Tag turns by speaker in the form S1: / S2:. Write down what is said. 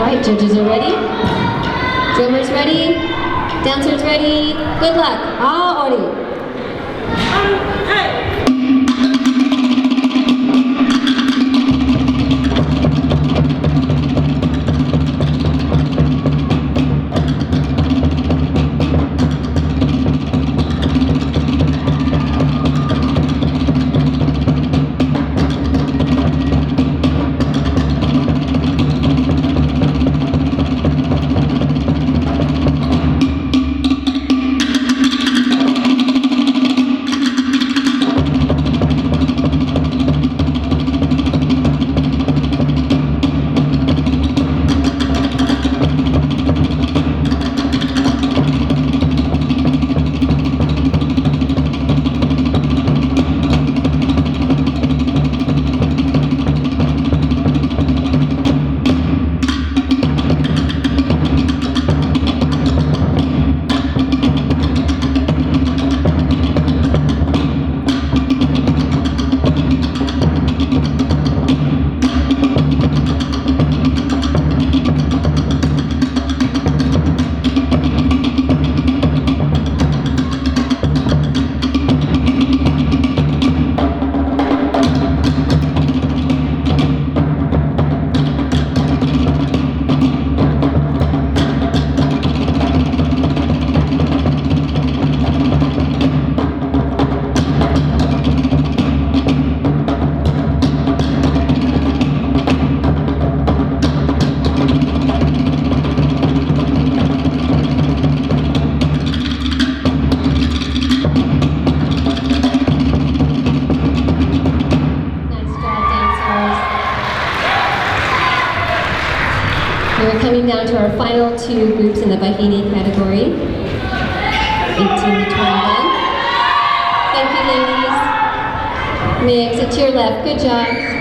S1: right, judges are ready. Drummers ready. Dancers ready. Good luck. Ah, Ori. We're coming down to our final two groups in the Bahini category, 18 to 21. Thank you, ladies. May I exit to your left. Good job.